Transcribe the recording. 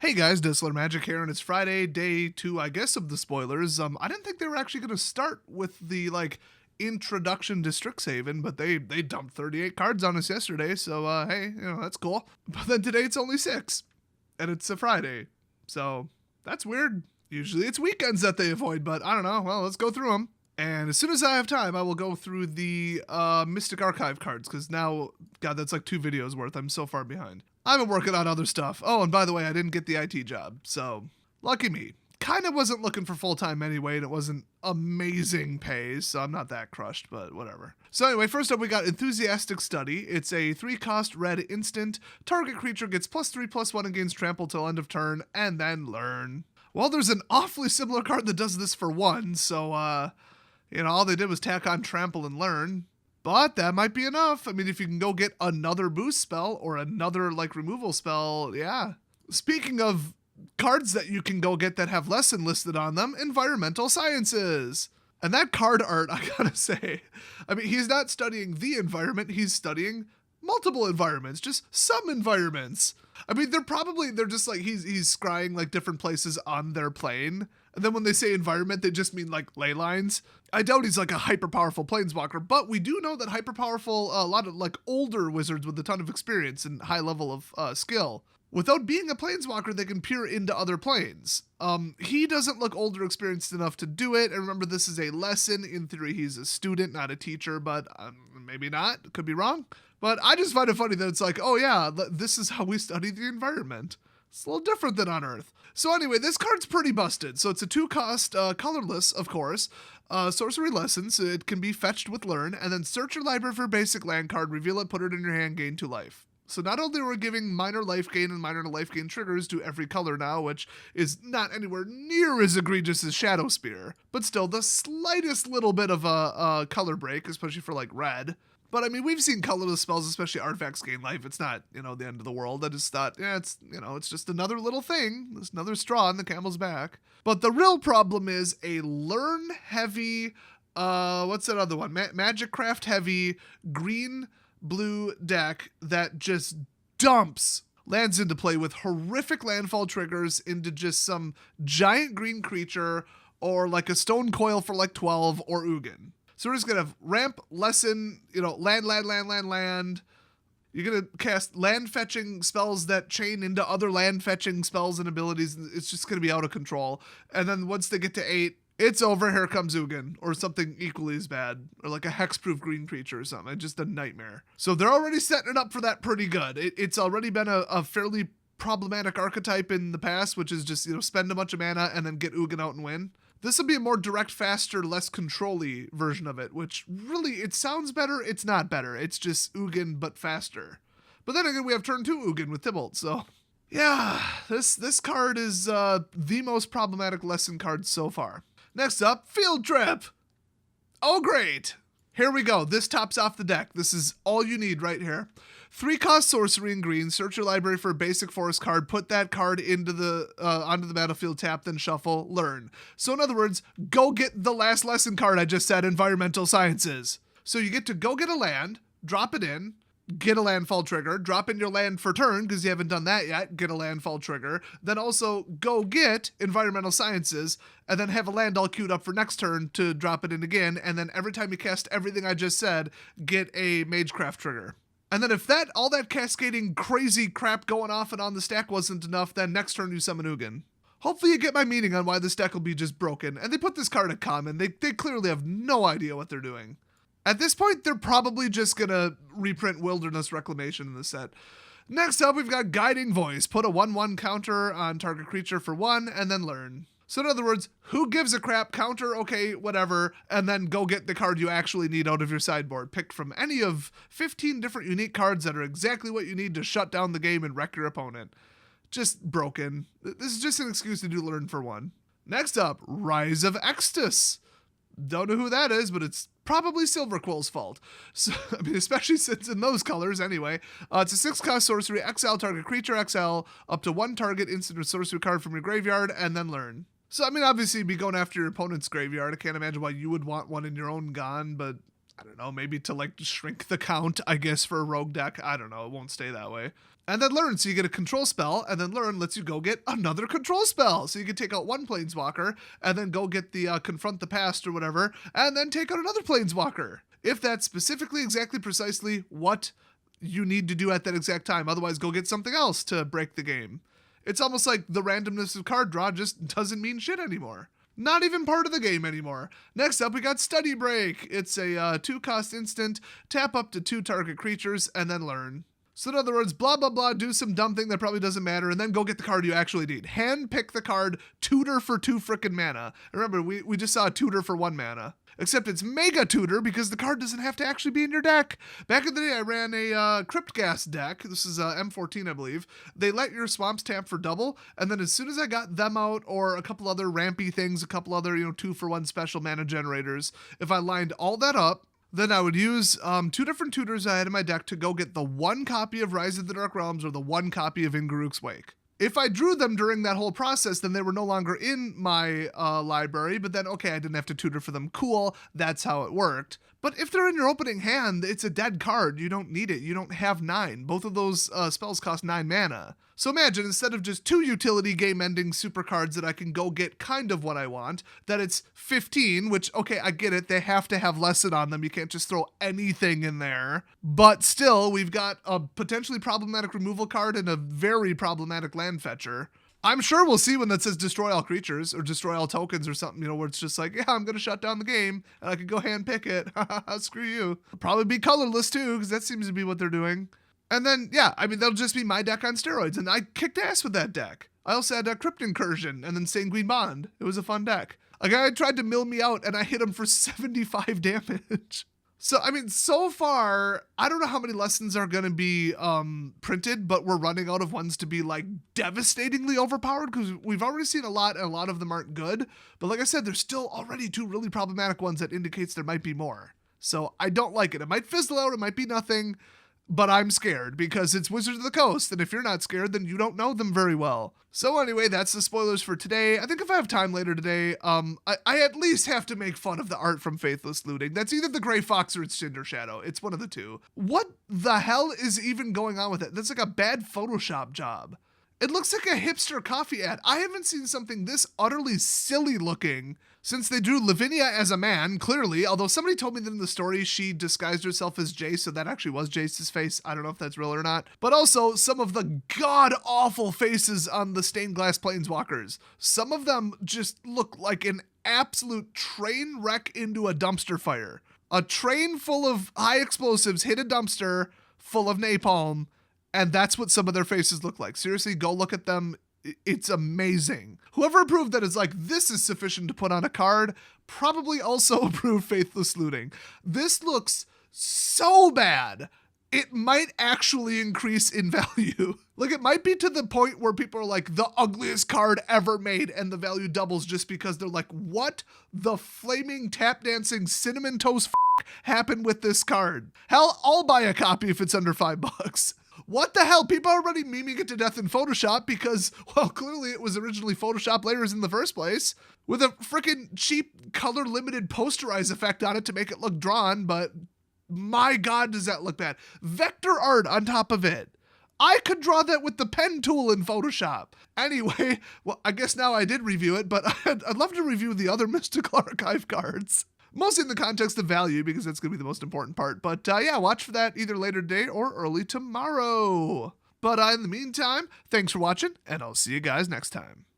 Hey guys, Disler Magic here, and it's Friday, day 2, I guess, of the spoilers. I didn't think they were actually going to start with the, introduction to Strixhaven, but they dumped 38 cards on us yesterday, so, hey, that's cool. But then today it's only 6, and it's a Friday, so that's weird. Usually it's weekends that they avoid, but I don't know. Well, let's go through them. And as soon as I have time, I will go through the Mystic Archive cards, because now, God, that's like 2 videos worth. I'm so far behind. I've been working on other stuff. Oh, and by the way, I didn't get the IT job, so lucky me. Kind of wasn't looking for full-time anyway, and it wasn't amazing pay, so I'm not that crushed, but whatever. So anyway, first up we got Enthusiastic Study. It's a 3-cost red instant. Target creature gets +3/+1 and gains trample till end of turn, and then learn. Well, there's an awfully similar card that does this for 1, so, all they did was tack on trample and learn. But that might be enough. I mean, if you can go get another boost spell or another, removal spell, yeah. Speaking of cards that you can go get that have lesson listed on them, Environmental Sciences. And that card art, I gotta say, I mean, he's not studying the environment, he's studying multiple environments, just some environments. I mean, they're just he's scrying different places on their plane. And then when they say environment, they just mean ley lines. I doubt he's a hyper powerful planeswalker, but we do know that hyper powerful, a lot of older wizards with a ton of experience and high level of skill. Without being a planeswalker, they can peer into other planes. He doesn't look older experienced enough to do it. And remember, this is a lesson. In theory, he's a student, not a teacher, but maybe not. Could be wrong. But I just find it funny that it's oh yeah, this is how we study the environment. It's a little different than on Earth. So anyway, this card's pretty busted. So it's a 2-cost, colorless, of course, sorcery lessons. It can be fetched with learn, and then search your library for basic land card, reveal it, put it in your hand, gain 2 life. So not only are we giving minor life gain and minor life gain triggers to every color now, which is not anywhere near as egregious as Shadow Spear, but still the slightest little bit of a color break, especially for red. But I mean, we've seen colorless spells, especially artifacts, gain life. It's not, the end of the world. I just thought, it's just another little thing. There's another straw on the camel's back. But the real problem is a learn heavy, what's that other one? Magic Craft heavy green blue deck that just dumps lands into play with horrific landfall triggers into just some giant green creature or a stone coil for 12 or Ugin. So we're just going to have ramp, lesson, land. You're going to cast land fetching spells that chain into other land fetching spells and abilities. It's just going to be out of control. And then once they get to 8, it's over. Here comes Ugin or something equally as bad, or a hexproof green creature or something. It's just a nightmare. So they're already setting it up for that pretty good. It's already been a fairly problematic archetype in the past, which is just, spend a bunch of mana and then get Ugin out and win. This will be a more direct, faster, less control-y version of it, which really, it sounds better, it's not better. It's just Ugin, but faster. But then again, we have turn 2 Ugin with Tybalt, so yeah, this card is the most problematic lesson card so far. Next up, Field Trip. Oh, great. Here we go. This tops off the deck. This is all you need right here. 3-cost sorcery in green. Search your library for a basic forest card. Put that card into onto the battlefield, tap, then shuffle, learn. So in other words, go get the last lesson card I just said, Environmental Sciences. So you get to go get a land, drop it in, get a landfall trigger, drop in your land for turn, because you haven't done that yet, get a landfall trigger, then also go get Environmental Sciences, and then have a land all queued up for next turn to drop it in again, and then every time you cast everything I just said, get a Magecraft trigger. And then if all that cascading crazy crap going off and on the stack wasn't enough, then next turn you summon Ugin. Hopefully you get my meaning on why this deck will be just broken, and they put this card at common. They clearly have no idea what they're doing. At this point, they're probably just gonna reprint Wilderness Reclamation in the set. Next up, we've got Guiding Voice. Put a 1/1 counter on target creature for 1, and then learn. So in other words, who gives a crap? Counter, okay, whatever, and then go get the card you actually need out of your sideboard. Picked from any of 15 different unique cards that are exactly what you need to shut down the game and wreck your opponent. Just broken. This is just an excuse to do learn for 1. Next up, Rise of Extus. Don't know who that is, but it's probably Silverquill's fault. So, I mean, especially since in those colors anyway. It's a 6-cost sorcery, exile target creature, exile up to 1 target instant or sorcery card from your graveyard, and then learn. So, I mean, obviously you'd be going after your opponent's graveyard. I can't imagine why you would want one in your own gone, but I don't know, maybe to like shrink the count, I guess, for a rogue deck. I don't know. It won't stay that way. And then learn. So you get a control spell, and then learn lets you go get another control spell. So you can take out one planeswalker, and then go get the confront the past or whatever, and then take out another planeswalker. If that's specifically, exactly, precisely what you need to do at that exact time. Otherwise, go get something else to break the game. It's almost like the randomness of card draw just doesn't mean shit anymore. Not even part of the game anymore. Next up, we got Study Break. It's a 2-cost instant, tap up to 2 target creatures, and then learn. So in other words, blah, blah, blah, do some dumb thing that probably doesn't matter, and then go get the card you actually need. Hand pick the card, tutor for 2 frickin' mana. Remember, we just saw a tutor for 1 mana. Except it's Mega Tutor because the card doesn't have to actually be in your deck. Back in the day, I ran a Crypt Gas deck. This is M14, I believe. They let your swamps tap for double, and then as soon as I got them out, or a couple other rampy things, a couple other 2-for-1 special mana generators, if I lined all that up, then I would use 2 different tutors I had in my deck to go get the 1 copy of Rise of the Dark Realms or the 1 copy of Inguruk's Wake. If I drew them during that whole process, then they were no longer in my library, but then, okay, I didn't have to tutor for them. Cool, that's how it worked. But if they're in your opening hand, it's a dead card. You don't need it. You don't have 9. Both of those spells cost 9 mana. So imagine, instead of just 2 utility game-ending super cards that I can go get kind of what I want, that it's 15, which, okay, I get it. They have to have lesson on them. You can't just throw anything in there. But still, we've got a potentially problematic removal card and a very problematic land fetcher. I'm sure we'll see when that says destroy all creatures or destroy all tokens or something, where it's just like, yeah, I'm going to shut down the game and I can go hand pick it. Screw you. Probably be colorless too, because that seems to be what they're doing. And then, yeah, I mean, that'll just be my deck on steroids, and I kicked ass with that deck. I also had a Crypt Incursion and then Sanguine Bond. It was a fun deck. A guy tried to mill me out, and I hit him for 75 damage. So, I mean, so far, I don't know how many lessons are going to be printed, but we're running out of ones to be, like, devastatingly overpowered, because we've already seen a lot, and a lot of them aren't good. But like I said, there's still already 2 really problematic ones that indicates there might be more. So I don't like it. It might fizzle out, it might be nothing, but I'm scared because it's Wizards of the Coast, and if you're not scared, then you don't know them very well. So anyway, that's the spoilers for today. I think if I have time later today, I at least have to make fun of the art from Faithless Looting. That's either the Gray Fox or it's Cinder Shadow. It's one of the 2. What the hell is even going on with it? That's like a bad Photoshop job. It looks like a hipster coffee ad. I haven't seen something this utterly silly looking since they drew Lavinia as a man, clearly, although somebody told me that in the story she disguised herself as Jace, so that actually was Jace's face. I don't know if that's real or not. But also some of the god-awful faces on the stained glass planeswalkers. Some of them just look like an absolute train wreck into a dumpster fire. A train full of high explosives hit a dumpster full of napalm, and that's what some of their faces look like. Seriously, go look at them. It's amazing. Whoever approved that is like, this is sufficient to put on a card, probably also approved Faithless Looting. This looks so bad, it might actually increase in value. Like, it might be to the point where people are like, the ugliest card ever made, and the value doubles just because they're like, what the flaming tap dancing cinnamon toast happened with this card? Hell, I'll buy a copy if it's under $5. What the hell? People are already memeing it to death in Photoshop because, well, clearly it was originally Photoshop layers in the first place with a freaking cheap color limited posterize effect on it to make it look drawn, but my God, does that look bad. Vector art on top of it. I could draw that with the pen tool in Photoshop. Anyway, well, I guess now I did review it, but I'd love to review the other Mystical Archive cards. Mostly in the context of value, because that's going to be the most important part. But yeah, watch for that either later today or early tomorrow. But in the meantime, thanks for watching, and I'll see you guys next time.